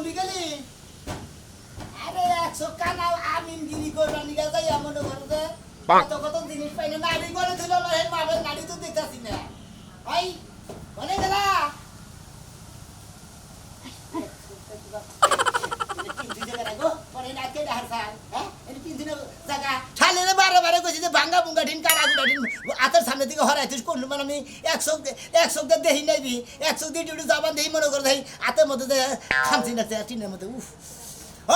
Zombie গেলি আরে 100 কানাও আমিন গিরি করবা নিগা যাই এমন করতে কত কত জিনিস পাইনা নাড়ি করে দিল না হে মাবে নাড়ি তো দেখতাছি না ভাই বলে গেলা ছালেরে বারে বারে কইছি যে ভাঙ্গা বুঙ্গা ঢিন কারা গুড়া ঢিন আতার সামনে দিকে হরাইতিস কোন মানে আমি 100 দেহি নাইবি 100 দিয়ে ডিউটি যাবান দেই মনে করে দেই আতের মধ্যে খামছি না টিনের মধ্যে উফ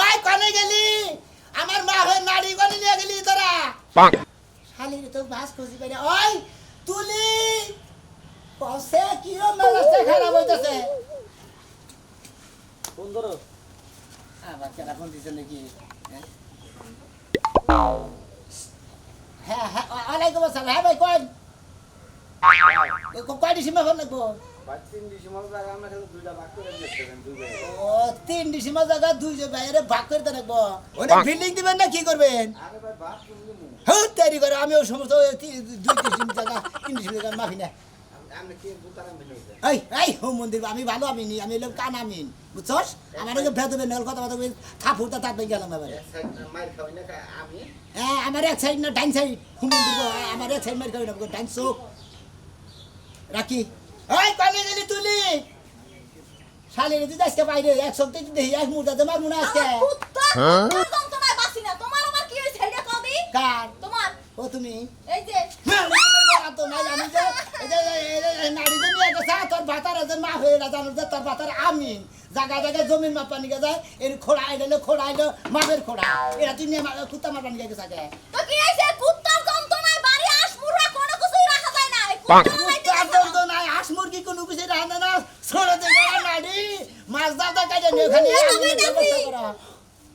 ওই কোনে গেলি আমার মা হয়ে নাড়ি কোনে নিয়ে গেলি তোরা শালিরে তো বাস খুঁজি পাই না ওই তুলি কসে কিও মেলাতে খারাপ হইতাছে ফোন ধরো আবার কেন ফোন দিছে নাকি হ্যাঁ হ্যাঁ ওয়ালাইকুম আসসালাম হ্যাঁ ভাই কোন কয় ডিসেম্বর ফোন লাগবো 3 ডিসেম্বর জায়গা আমরা খালি দুইটা ভাগ করে দিতেছেন দুই ভাই ও 3 ডিসেম্বর জায়গা দুইজন ভাইরে ভাগ করে দেন লাগবো ওটা বিল্ডিং দিবেন না কি করবেন আরে ভাই ভাগ করে দিমু হ্যাঁ তৈরি করে আমি ওই সমস্ত 2 ডিসেম্বর জায়গা 3 ডিসেম্বর জায়গা মাফি না আমরা কি বুতারা মিলাইছে এই এই হোম মন্দির আমি ভালো আমি নি আমি এলাম কান আমিন বুঝছস আমার আগে ভেদবে নল কথা কথা থাপুরটা তাত গেলাম এবারে মাইর খাওয়াই না আমি হ্যাঁ আমার এক সাইড না ডাইন সাইড হোম মন্দির আমার এক সাইড মার খাই না ডাইন চোখ রাখি এই কানে গেলি তুলি শালি রে তুই আজকে বাইরে এক সপ্তাহ দেখি এক মুহূর্তে মার মনে আজকে কার ও তুমি এই যে তো নাই আমি যে নাড়ি যে নিয়ে গেছে তোর ভাতার যে মা হয়ে না জানো যে তোর ভাতার আমিন জায়গা জায়গায় জমিন মাপা নিয়ে যায় এর খোড়া আইলে মাপের খোড়া এরা তুই নিয়ে কুত্তা মারবা নিয়ে গেছে আগে তো কি হইছে কুত্তার যন্ত্রণায় বাড়ি আসমুরা কোনো কিছুই রাখা যায় না কুত্তার তো নাই হাঁস মুরগি কোনো কিছু রাখে না ছোড়ে দে গেলা নাড়ি মাছ দাও দা কাজে নিয়ে ওখানে ব্যবস্থা করা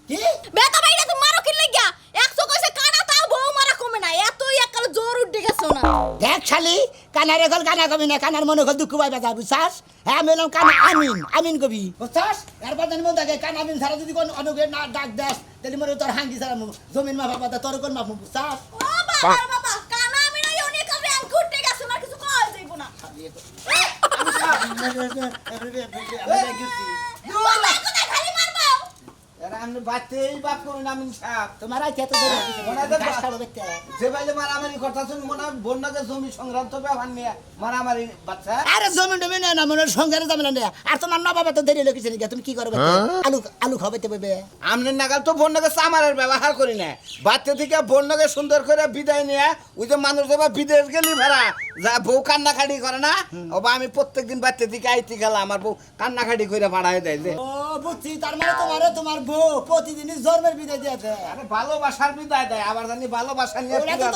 কি বেটা বাইরে তুমি মারো কি লাগিয়া 100 কইছে কানা তাও বউ মারা কমে না এতই একাল জোর উঠে গেছো না দেখ শালি কানারে গল কানা কবি না কানার মনে গল দুঃখ পাইবা যা বুঝছাস হ্যাঁ মেলাম কানা আমিন কবি বুঝছাস এরপর জানি মন থাকে কানা আমিন ছাড়া যদি কোন অনুগে না ডাক দেস তাহলে মনে তোর হাঙ্গি ছাড়া জমিন মা বাবা তোর কোন মা বুঝছাস ও বাবা কানা আমি নাই অনেক কাবে আন ঘুরতে গেছো না কিছু কই যাইবো না খালি মারবো এরা আমরা বাতেই বাপ করুন আমি সাহেব তোমার আইতে তো গাছ খাবো দেখতে যে ভাইলে মারামারি করতেছেন মনে বন্যাকে জমি সংক্রান্ত ব্যাপার নিয়ে মারামারি বাচ্চা আরে জমিন টমি না না মনে সংসারে যাবে না আর তোমার না বাবা তো দেরি লোকেছে নাকি তুমি কি করবে আলু খাবাইতে পারবে আমনের নাগাল তো বন্যাকে চামারের ব্যবহার করি না বাচ্চা থেকে বন্যাকে সুন্দর করে বিদায় নিয়ে ওই যে মানুষ যাবা বিদেশ গেলি ভাড়া যা বউ কান্নাকাটি করে না ওবা আমি প্রত্যেকদিন বাচ্চা থেকে আইতে গেলাম আমার বউ কান্নাকাটি করে ভাড়ায় দেয় যে ও বুঝছি তার মানে তোমার বউ প্রতিদিনই জন্মের বিদায় দিয়েছে আরে ভালোবাসার বিদায় দেয় আবার জানি ভালোবাসা নিয়ে ওরা তো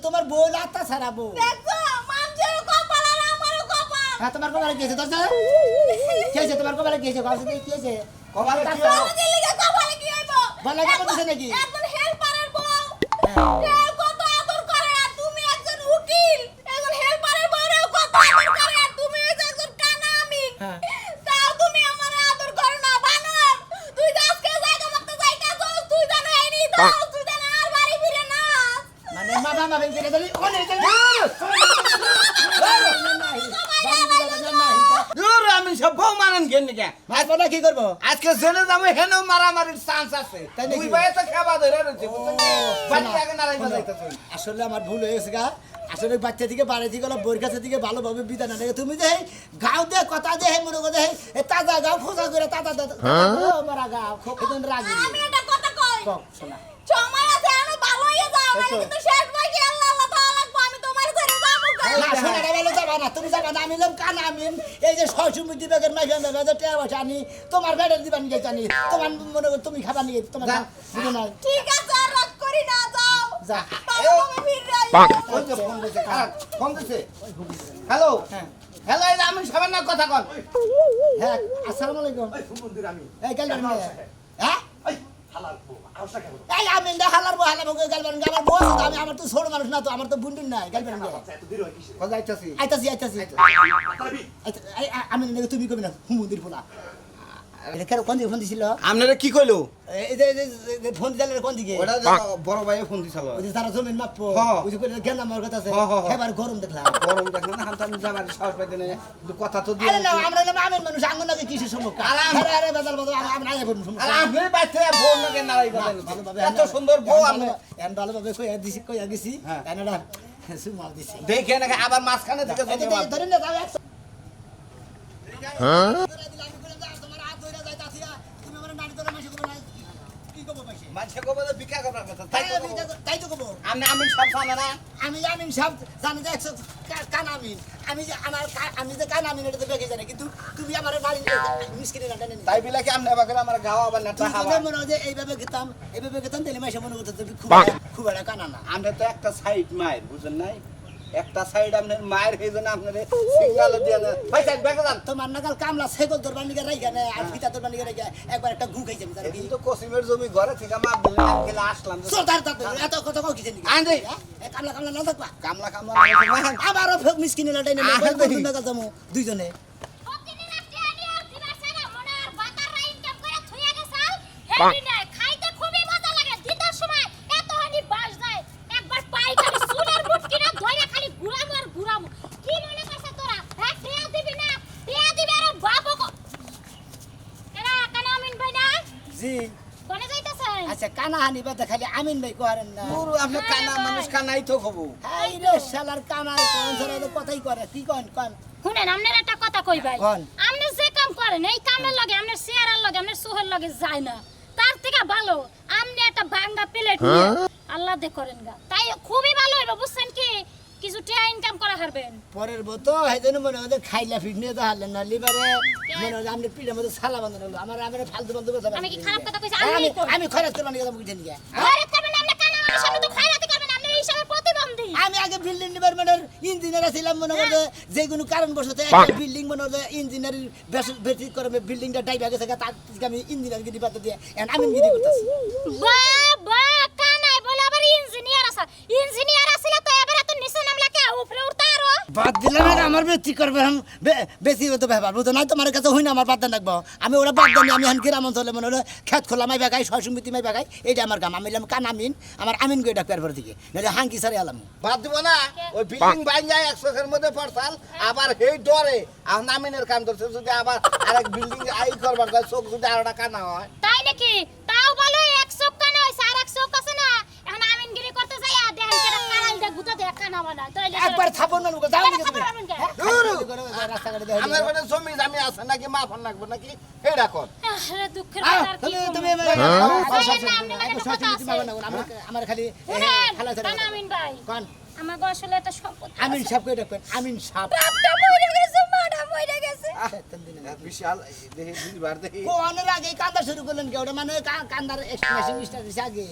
তোমার বই লাতা ছাড়া বউ দেখো মানুষের কপাল আর আমারও কপাল হ্যাঁ তোমার কপালে গিয়েছে তো খেয়েছে তোমার কপালে গিয়েছে গাছ থেকে খেয়েছে কপালে কি আমাদের লিগে কপালে কি হইব বলা যাবে দিছে নাকি একজন হেল্পারের বউ সে কত আদর করে আর তুমি একজন উকিল একজন হেল্পারের বউরেও কত আদর করে আর তুমি হইছো একজন কানা আমিন তাও তুমি আমার আদর করো না বানর তুই আজকে জায়গা মতো যাইতাছ তুই জানো এই নি তো তুই জানো আর বাড়ি ফিরে না মানে মা বেন করে দিলি অনেক দূর আমি সব বউ মানেন কেন কে ভাই বলা কি করবো আজকে জেনে যাবো হেন মারামারির চান্স আছে দুই ভাই তো খাবা ধরে রয়েছে বাচ্চা আগে নারাইবা যাইতাছে আসলে আমার ভুল হয়ে গেছে গা আসলে বাচ্চা থেকে বাড়ি থেকে বইয়ের কাছে থেকে ভালোভাবে বিদায় না নেই তুমি যে গাও দে কথা দে মনে করে তাজা গাও খোঁজা করে তাজা মারা গাও খুব রাগি আমি একটা কথা কই শোনা সময় আছে আনো ভালো হয়ে যাও মানে কিন্তু শেষ ভাই কি আল্লাহ আল্লাহ তাআলা লাগবো আমি তোমার ছেড়ে যাবো না শোনা রে বলে যাবা না তুমি যাবা না আমি লম কান আমিন এই যে 600 মুদি বেগের মাইফা মেগা টেয়া বসে আনি তোমার বেডের দিবানি যাই জানি তোমার মনে করে তুমি খাবা নি তোমার বুঝো না ঠিক আছে আর রাগ করি না যাও যা বাবা আমি ফিরে যাই ফোন দিছে ফোন দিছে হ্যালো হ্যালো এই আমি সামান্য কথা কন হ্যাঁ আসসালামু আলাইকুম এই সুমন্দির আমি এই গেল হ্যাঁ এই হালাল বউ আউসা কেন এই আমি হালার বউ গেল আমার বউ আছে তো, আমি আমার তো ছোট মানুষ না তো আমার তো বুন্ডুন নাই গেল এত দেরি হয় কিসে কথা আইতাছি আইতাছি তারবি আমি তুমি কবি না হুমুদির ফোলা এটা কেন কোন দিকে ফোন দিছিল আপনারা কি কইলো এই যে ফোন দিলে কোন দিকে ওটা বড় ভাইয়ে ফোন দিছিল ওই যে তারা জমিন মাপবো হ্যাঁ। ওই যে কইলে কেন আমার কথা আছে হ্যাঁ। এবার গরম দেখলাম গরম দেখলেন না হামতাম যাবার সাহস পাইতে না কিন্তু কথা তো দিয়ে আরে না আমরা না আমের মানুষ আঙ্গুন নাকি কিসের সমস্যা আরে আরে বদল বদল আমরা আগে বলুন আর সমস্যা আপনি বাইতে বোন নাকি নাড়াই বলেন ভালোভাবে এত সুন্দর বউ আপনি এন ভালোভাবে কইয়া দিছি কইয়া গেছি হ্যাঁ। এনারা সুমাল দিছি দেখে নাকি আবার মাঝখানে থেকে এই যে ধন্যবাদ ধরেন না যাও একশো হ্যাঁ তোমার হাত ধরে যায় তাছিয়া তুমি আমার নাড়ি ধরে মাসে করো না কি কব পাইছে মাঝে কবলে ভিক্ষা করার কথা তাই তো কবো। তাই তো কব আপনি আমি সব জানে না আমি আমিন সাহেব জানি যে 100 কান আমিন আমি যে আমার আমি যে কান আমিন এটা তো বেগে জানি কিন্তু তুমি আমার বাড়ি মিসকিনে না জানেন তাই বিলা কি আপনি বাকি আমার গাওয়া আবার নেতা তুমি খাওয়া যদি মনে হয় যে এইভাবে খেতাম তাহলে মাসে মনে করতে তুমি খুব একটা কানা না আমরা তো একটা সাইড মায়ের বুঝেন নাই একটা সাইড আপনার মায়ের সেই জন্য আপনার সিগনাল দিয়ে না ভাই সাইড ব্যাগে যান তোমার নাগাল কামলা সাইকেল তোর বানিয়ে রাইখা না আর ফিতা তোর বানিয়ে রাইখা একবার একটা গু খাইছে আমি কিন্তু কসিমের জমি ঘরে থেকে মাপ দিলেন আমি গেলে আসলাম সরদার তাতে এত কথা কও কিছে আন রে। কামলা কামলা না থাকবা কামলা কামলা আবারও ফেক মিসকিনে লটাই না আহে কোন দেখি। নাগাল যামু দুইজনে প্রতিদিন একটা আনি আর দিবার সারা মনে আর বাতার ইনকাম করে থুইয়া গেছাল হেডি নাই খাইতে খুবই মজা লাগে দিতার সময় এত হানি বাস যায় একবার পাই খালি চুলের মুটকি না ধইরা খালি ঘুরামু আর ঘুরামু কি মনে করছ তোরা হ্যাঁ টিয়া দিবি না টিয়া দিবি আর বাবু এরা কানা আমিন ভাই না জি কোনে যাইতাছেন আচ্ছা কানা হানি বাদে খালি আমিন ভাই করেন না পুরো আপনি কানা মানুষ কানাই তো হবো হাই রে শালার কানা কোন ধরে কথাই করে কি কোন কোন শুনেন আপনার একটা কথা কই ভাই কোন? আপনি যে কাম করেন এই কামের লগে আপনার চেয়ারের লগে আপনার সোহের লগে যায় না তার থেকে ভালো আপনি একটা ভাঙ্গা প্লেট নিয়ে আল্লাহ দে করেন গা তাই খুবই ভালো হইব বুঝছেন কি কিছু টাকা ইনকাম করা হারবেন পরের বতো হেজন্য মনে হয় খাইলা ফিট নিয়ে তো হারলেন না লিবারে মনে হয় আপনি পিঠের মধ্যে সালা বাঁধানো হলো আমার ফালতু বন্ধু কথা আমি কি খারাপ কথা কইছি আমি আমি কই আমি খরচ করে নিয়ে যাবো উঠে নিয়ে ঘরে করবেন আপনি কানা মানুষ আপনি তো খাইরাতি করবেন আপনি এই হিসাবে প্রতিবন্ধী আমি আগে বিল্ডিং ডিপার্টমেন্টের ইঞ্জিনিয়ার ছিলাম মনে করতে যে কোনো কারণ বসতে একটা বিল্ডিং মনে হলে ইঞ্জিনিয়ারিং বেসি করে বিল্ডিংটা ডাইবা গেছে তার থেকে আমি ইঞ্জিনিয়ার গিরি পাতে দিয়ে আমি গিরি করতেছি বাবা কানাই বলে আবার ইঞ্জিনিয়ার আছে ইঞ্জিনিয়ার আছিল তো এবারে তো নিচে নামলা কে উপরে উঠতা আরো বাদ দিলাম না আমার বেশি করবে বেশি হতো ব্যাপার বুঝতো নাই তোমার কাছে হই না আমার বাদ দেন রাখবো আমি ওরা বাদ দেন আমি এখন গ্রাম অঞ্চলে মনে হলো খেত খোলা মাই বেগাই সহসমিতি মাই বেগাই এইটা আমার কাম আমি এলাম কান আমিন আমার আমিন গই ডাক্তার পর দিকে নাহলে হাঙ্কি সারে আলাম বাদ দিব না ওই বিল্ডিং বাইন যায় 100 এর মধ্যে পড়ছাল আবার হেই ডরে আর নামিনের কাম করছে যদি আবার আরেক বিল্ডিং আই করবার যায় চোখ যদি আরটা কানা হয় তাই নাকি তাও ভালো এক চোখ কানা হইছে আর এক চোখ আছে না এখন আমিনগিরি করতে যাই আর দেখেন কেডা কানাল দে গুতা দে কানা বানা তাইলে একবার থাপন না যাও কেডা দিকে তুমি খাবার আমিন কে? রাস্তাঘাটে দেখো আমার মানে জমি জামি আছে নাকি মাফন লাগবে নাকি এইটা কর আরে দুঃখের কথা আর কি তুমি আমার খালি খেলা কানা আমিন ভাই কোন আমার আসলে একটা সম্পত্তি আমিন সাহেব কই ডাকবেন আমিন সাহেব বাপটা মরে গেছে মাটা মরে গেছে বিশাল দেখি দুইবার দেখি কোনের আগে কান্দা শুরু করলেন কি ওটা মানে কান্দার এক্সপ্রেশন স্টার দিছে আগে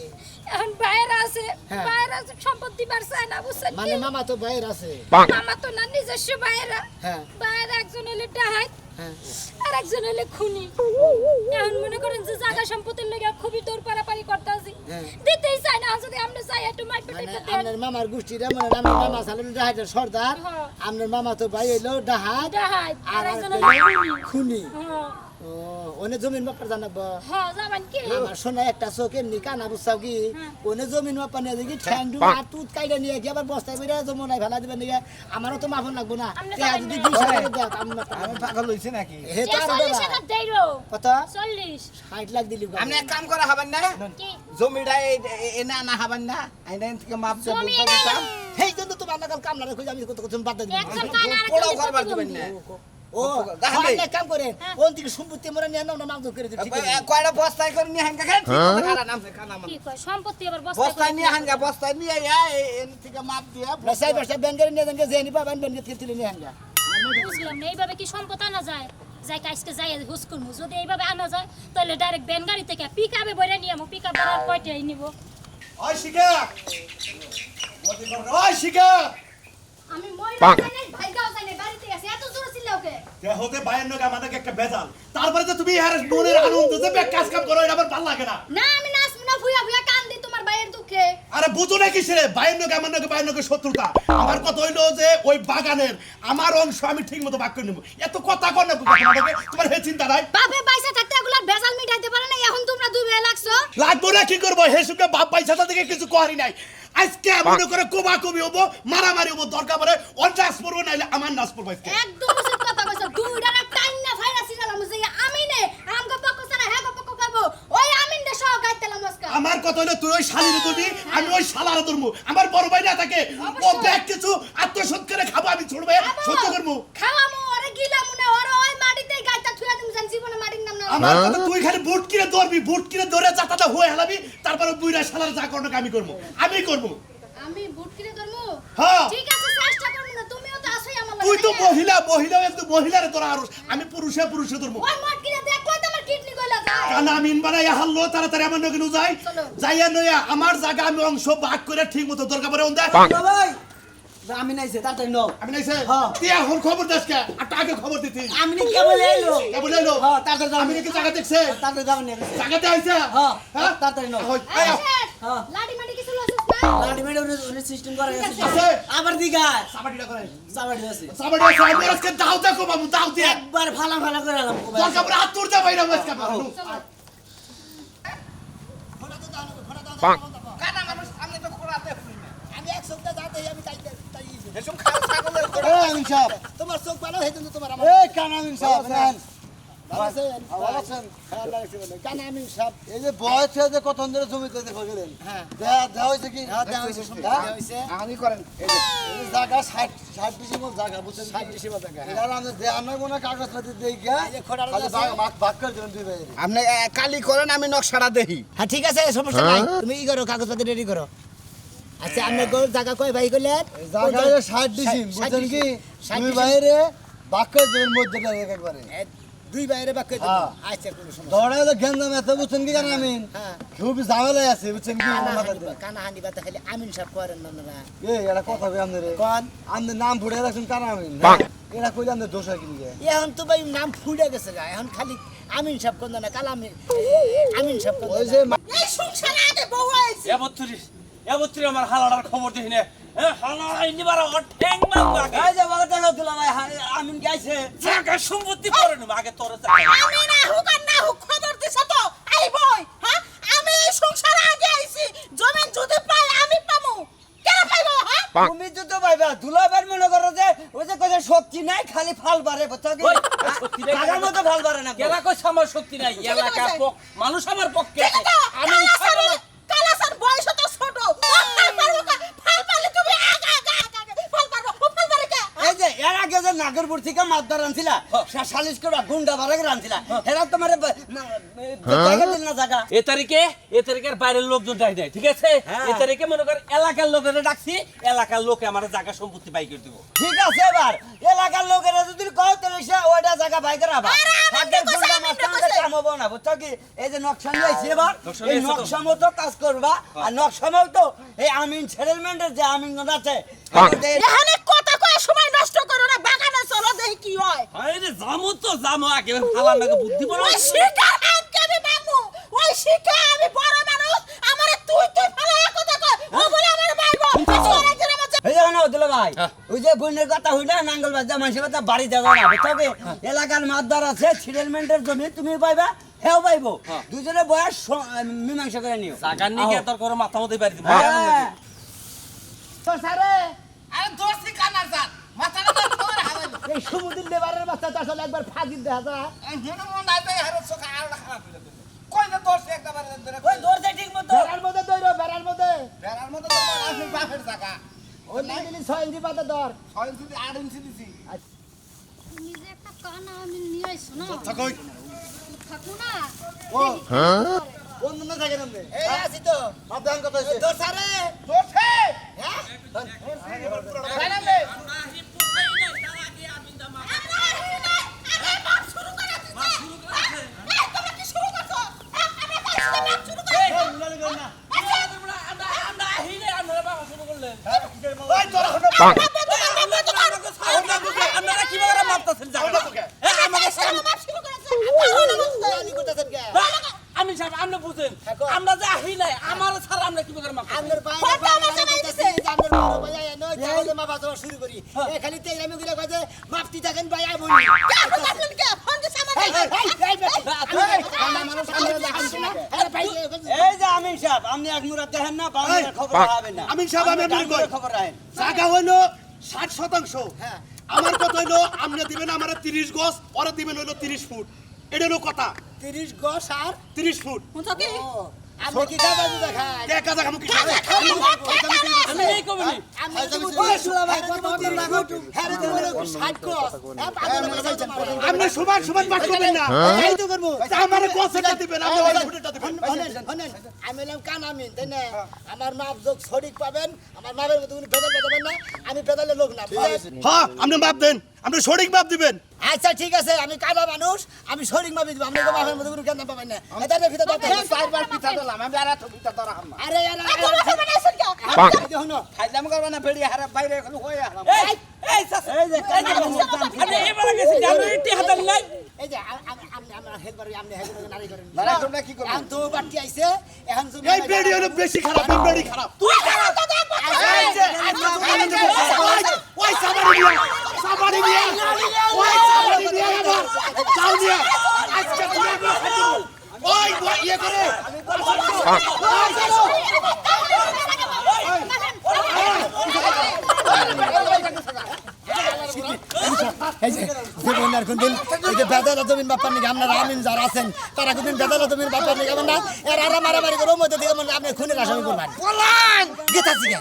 এখন বাইরে আছে হ্যাঁ। বাইরে আছে সম্পত্তি বাড়ছে না বুঝছেন মানে মামা তো বাইরে আছে মামা তো না নিজস্ব বাইরে হ্যাঁ বাইরে একজন হলে ডাহাত হ্যাঁ আর একজন হলে খুনি এখন মনে করেন যে জায়গা সম্পত্তির লেগে খুবই দৌড় পারাপারি করতে আছি হ্যাঁ। দিতেই চাই না যদি আমরা চাই একটু মাইপে মানে টেপে দেন আপনার মামার গোষ্ঠীরা মানে আমার মামা সালেন ডাহাতের সর্দার হ্যাঁ। আপনার মামা তো ভাই এলো ডাহাত ডাহাত আর আর একজন একটা হলে হলো খুনি খুনি হ্যাঁ ও ওনে জমিন মাপার জানাবো হ্যাঁ যাবেন কি আমার শোনা একটা চোখ এমনি কানা বুঝছাও কি ওনে জমিন মাপা নিয়ে দেখি ঠ্যান্ডু আতুত কাইডা নিয়ে কি আবার বস্তায় বেরিয়ে জমনায় ফেলা দিবেন নিয়ে আমারও তো মাফন লাগবো না আপনি তে যাবেন যদি না। 20 টাকা দাও আমি মাপতাম। আমি পাগল হইছি নাকি হে তো আর 40 টাকা দেইরো কত 40 60 লাখ দিলি আপনি এক কাম করা হবেন না কি জমিটা এনে আনা হবেন না আইন থেকে মাপ দিয়ে জমি বুঝতে এনে দিতাম হেই কিন্তু তোমার নাগাল কাম না রাখো আমি কত কত বাদ দিই একজন কানা আর পোড়াও একজন করবার দিবেন না ও দেখান হয় দেই। না কাম করেন ওন থেকে সম্পত্তি মরে নিয়ে নাও না মাপ করে দিই ঠিক আছে কয়টা বস্তায় করে নিয়ে হাঙ্গা খান খানা নামছে খানা কি কয় সম্পত্তি আবার বস্তায় নিয়ে হাঙ্গা বস্তায় নিয়ে এন থেকে মাপ দিয়ে বসাই বসাই ব্যাংকের নিয়ে দেন জেনি পাবেন ব্যাংকের থেকে তুলে নিয়ে আনগা বুঝলাম না এইভাবে কি সম্পদ আনা যায় যাই কাজকে যাই হুস করবো যদি এইভাবে আনা যায় তাহলে ডাইরেক্ট ব্যান গাড়ি থেকে পিক আপে বইরা নিয়ে আমি পিক আপ ভরার কয়টাই নিব ওই শিখা ওই শিখা আমি মহিলা জানি ভাইগাও জানি বাড়িতে আছে এত জোরে চিল্লাও কে কে হতে বাইরের নগে আমাদের একটা বেজাল তারপরে যে তুমি আর মনের আনন্দ যে কাজ কাম করো এটা আমার ভালো লাগে না না আমি নাচবো না ভুয়া ভুয়া কান দি তোমার ভাইয়ের দুঃখে আরে বুঝো না কিসের বাইরের নগে আমার নগে বাইরের নগে শত্রুতা আমার কথা হইলো যে ওই বাগানের আমার অংশ আমি ঠিক মতো ভাগ করে নেব এত কথা কর না তোমার হে চিন্তা নাই বাপে পয়সা থাকতে লাগবো না কি করবো হে সুখে বাপ পয়সা থেকে কিছু করি নাই আজকে মনে করে কোবা কবি হবো মারামারি হবো দরকার পড়ে ওর নাচ পড়বো নাইলে আমার নাচ পড়বো আজকে একদম উচিত কথা কইছো দুইটারে টাইনা ফাইরা সিরালাম যে আমিনে আমগো পক্ষ ছাড়া হ্যাঁ পক্ষ করবো ওই আমিনটা সহ গাইতেলাম আজকে আমার কথা হলো তুই ওই শালিরে ধরবি আমি ওই শালারে ধরবো আমার বড় ভাই না থাকে ও অবশ্যই। ব্যাগ কিছু আত্মসৎ করে খাবো আমি ছড়বে সহ্য করবো খাওয়ামু ওরে গিলামু না ওরে ওই মাটিতে গাইতা থুয়া দিম জান জীবনে মাটির নাম না আমার কথা তুই খালি বুট কিনে ধরবি বুট কিনে ধরে যাতাটা হয়ে হেলাবি তারপরে বুইরা শালার যা করবে আমি করবো আমি করবো আমি বুট কিনে ধরমু হ্যাঁ। ঠিক আছে চেষ্টা করমু না তুমিও তো আসোই আমার তুই তো লাগে। মহিলা মহিলা একটু মহিলারে তোরা আরো আমি পুরুষে ধরবো ওই মাঠ কিনে দেখো তো আমার কিডনি কইলা যায় কানা মিন বানাইয়া হারলো তাড়াতাড়ি আমার নগিনু যাই চলো। যাইয়া নইয়া আমার জায়গা আমি অংশ ভাগ করে ঠিক মতো দরকার পড়ে ওন্দা ভাই আমি নাইছে তাড়াতাড়ি নাও আমি নাইছে হ্যাঁ। তুই এখন খবর দেস কে আর আগে খবর দিতি আমি নি কেবল এলো কেমন এলো হ্যাঁ, তাড়াতাড়ি যাও। আমি নাকি জায়গা দেখছে তাড়াতাড়ি যাও নে জায়গাতে আইছে হ্যাঁ, তাড়াতাড়ি নাও। ওই, আয়, আয়। হ্যাঁ। লাডি মাটি কিছু লছিস না লাডি মেডে উনি সিস্টেম করে গেছে আছে। আবার দিগা সাবাটিটা করে সাবাড়ি আছে সাবাটি আছে আমি আজকে দাও দেখো বাবু দাও দিয়ে একবার ফালা ফালা করে আলাম দরকার পড়ে হাত তুলতে পারি না আজকে ঘোড়া তো দাও ঘোড়া দাও কানা মানুষ আমি তো খোরাতে ফুলি না আমি এক সপ্তাহ যাতে আমি তাই তাই এসব খাল ছাগলের আমিন সাহেব তোমার চোখ ভালো হয়েছে তো তোমার আমার এই কান আমিন সাহেব নেন ভালো আছেন? ভালো আছেন? হ্যাঁ, আল্লাহ রাখছে বলে। কানা আমিন সাহেব। এই যে বয়স হয়ে যে কত ধরে জমিতে দেখো গেলেন হ্যাঁ। দেওয়া হয়েছে কি হ্যাঁ, দেওয়া হয়েছে, শুনতে হ্যাঁ? দেওয়া হয়েছে। আমি করেন এই যে এই যে জায়গা 60 ডিসিমল জায়গা বুঝছেন 60 ডিসিমল জায়গা, হ্যাঁ। এরা আমাদের দেয়া নাই কোনো কাগজপাতি দেই গিয়া এই যে খোঁড়ার খালি আছে। ভাগ করে দেবেন দুই ভাই আপনি কালি করেন আমি নকশাটা দেখি হ্যাঁ ঠিক আছে সমস্যা নাই তুমি ই করো কাগজপত্র রেডি করো আচ্ছা আপনি জায়গা কয় ভাই করলেন জায়গা 60 ডিসিম বুঝছেন কি 60 দুই ডিসিম। বাইরে ভাগ করে দেবেন মধ্যটা একবারে দুই বাইরে বাক্য হ্যাঁ। আচ্ছা কোনো সমস্যা দৌড়ে তো গেন্দাম এত বুঝছেন কি কারণ আমিন হ্যাঁ। খুবই ঝামেলায় আছে বুঝছেন কি মাথাতে কানা হানি বাতা খালি আমিন সাহেব করেন না আপনারা এই এটা কথা কই আপনাদের কোন আমাদের নাম ফুটে রাখছেন কারণ আমিন এটা কইলে আমাদের দোষ হয় কি লিগে? এখন তো ভাই নাম ফুটে গেছে গা এখন খালি আমিন সাহেব কোন না কাল আমিন সাহেব কোন ওই যে এই সংসারে আগে বউ আইছে এবত্রিশ আমার হালাড়ার খবর দেখি না হালাড়াই নিবার আমার ঠ্যাং মারবো আগে এই যে বড় টাকা তুলা ভাই আমিন গাইছে জায়গা সম্পত্তি করে নেবো আগে তোর আমি না হুক আর না হুক খবর দিছ তো এই বই হ্যাঁ আমি এই সংসারে আগে আইছি জমিন যদি পাই আমি পামু কেন পাইবো হ্যাঁ তুমি তো ভাইবা দুলাবার মনে করো যে ওই যে কইছে শক্তি নাই খালি ফাল বাড়ে বুঝছো কি ওই, শক্তি নাই। টাকার মতো ফাল বাড়ে না এলাকা কইছে আমার শক্তি নাই এলাকা মানুষ আমার পক্ষে আছে আমি কালাসার বয়স তো ছোট ফাল পারবো কা ফাল পারলে তুমি আগা আগা আগা ফাল পারবো ও ফাল পারে কে এই যে এর আগে যে নাগরপুর থেকে মাদ্দার আনছিলা সালিশ করে গুন্ডা বাড়াকে আনছিলা এরা তোমার জায়গা দিল না জায়গা এ তারিখের বাইরের লোকজন ডাই দেয় ঠিক আছে হ্যাঁ। এ তারিখে মনে কর এলাকার লোকের ডাকছি এলাকার লোকে আমার জায়গা সম্পত্তি বাই করে দিব ঠিক আছে এবার এলাকার লোকেরা যদি কও তাহলে সে ওইটা জায়গা বাই করে আবার আরে, আমি হাতের তো কইছি, গুন্ডা আমি মাস্টার তো কইছি। কাম হবো না বুঝছো কি এই যে নকশা নিয়েছি এবার নকশা এই নিয়েছো তো? নকশা মতো কাজ করবা আর নকশা মতো এই আমিন সেটেলমেন্টের যে আমিন আছে এখানে কথা কয় সময় নষ্ট করো না বাগানে চলো দেখি কি হয় আরে জামো আগে ফালার লাগে বুদ্ধি বড় ওই শিকার আজকে আমি বাবু ওই শিখা আমি বড় মানুষ আমারে তুই ফালায়া কথা কয় ও বলে আমার বাইবো এই যে না দিল ভাই ওই যে বইনের কথা হইনা নাঙ্গল বাজা মানুষের কথা বাড়ি যাবো না বুঝছো কি এলাকার মাদ্দার আছে সেটেলমেন্টের জমি তুমি পাইবা হেও পাইবো দুজনে বয়স মীমাংসা করে নিও জায়গা নিয়ে তোর করে মাথা মধ্যে বাড়ি দিব হ্যাঁ। তো স্যারে আরে দোষী কানা জান মাথাটা তো তোর হাওয়া এই সমুদ্র লেবারের বাচ্চা তো আসলে একবার ফাঁকি দেখা যায় মনে মনে নাই তাই হারো চোখা আর খারাপ হইলো কই না দোষ একবারে ধরে ওই দৌড়তে ঠিক মতো বেড়ার মধ্যে দৌড়ো বেড়ার মধ্যে বেড়ার মধ্যে তো আপনি বাপের জায়গা ওই না দিলি 6 ইঞ্চি পাতা দর 6 ইঞ্চি 8 ইঞ্চি দিছি তুমি যে একটা কানা আমি নিয়ে আইছো না থাকই থাকো না ও কোন মনে থাকে না এই আছি তো আপনার কথা হইছে তো স্যারে দোষে ওই তোর আপনারা কিভাবে মাপতাছেন জায়গা আমাকে জানি করতেছেন কে আমি সাহেব আপনি বুঝেন আমরা যে আহি নাই আমার ছাড়া আমরা কিভাবে মাপতাছেন আমনের বাইরে আমনের বড় ভাই আয় নয় তাহলে মা বাবা শুরু করি এ খালি তেল আমি গুলা কইছে মাপতি থাকেন ভাই আই বলি মানুষ আমরা দেখাচ্ছি না আরে ভাই এই আমিন সাহেব আপনি এক মুরা দেখেন না বাউন্ডারির খবর রাখবেন না আমিন সাহেব, আমি আপনার কই। খবর রাখেন জায়গা হইলো 60%। আমার কথা হইলো আপনি দিবেন আমার 30 গজ, ওরা দিবেন হইলো 30 ফুট। এটা হলো কথা। 30 গজ আর 30 ফুট। মুতাকি আপনি কি কাজ দেখায় দেখা যাক আমি কি খাবে। আমি এই কবি নি আমি ভাই কত অন্তর লাগো হ্যাঁ রে বলে 60 গজ হ্যাঁ পাগল হয়ে যাচ্ছেন আপনি সমান সমান বাদ করবেন না। এই তো করব তা আমার গছটা দিবেন, আপনি ওই ফুটটা দিবেন। আমি এলাম কান আমিন তাই না আমার মাপ যোগ সঠিক পাবেন আমার মাপের মতো কোনো বেদল পাবেন না আমি বেদলের লোক না বুঝলেন? হ্যাঁ, আপনি মাপ দেন, আপনি সঠিক মাপ দিবেন। আচ্ছা ঠিক আছে আমি কানা মানুষ আমি সঠিক মাপে দিব আপনি তো মাপের মতো কোনো কেন পাবেন না এটা ভিতর দাও চারবার পিঠা দিলাম আমি আর এত পিঠা ধরা হাম না আরে আরে এত কথা বানাইছেন কে দেখুন খাইলাম করবা না বেড়ি হারা বাইরে খালি হয়ে হারাম এই এই চাচা, এই যে আপনি এবারে গেছেন আমরা ইটি হাতাল নাই এই যে আমরা হেল্পার আপনি হেল্পার নারী করেন নারী তোমরা কি করবে? এখন তো বাড়তি আইছে এখন তুমি এই বেড়ি হলো বেশি খারাপ, এই বেড়ি খারাপ। তুই খারাপ ওই সাবারি দিয়া, সাবারি দিয়া, ওই সাবারি দিয়া আমার চাল দিয়া। আজকে তুমি আমার খাইতে ওই ইয়ে করে এই যে জীবনের কোনদিন এই যে বেদালা জমিন বাপার নিকে আপনারা আমিন যারা আছেন তারা কোনদিন বেদালা জমিন বাপার নিকে না এর আর মারামারি করে মধ্যে থেকে আপনি খুনের আসামি করবেন গীতা শিখা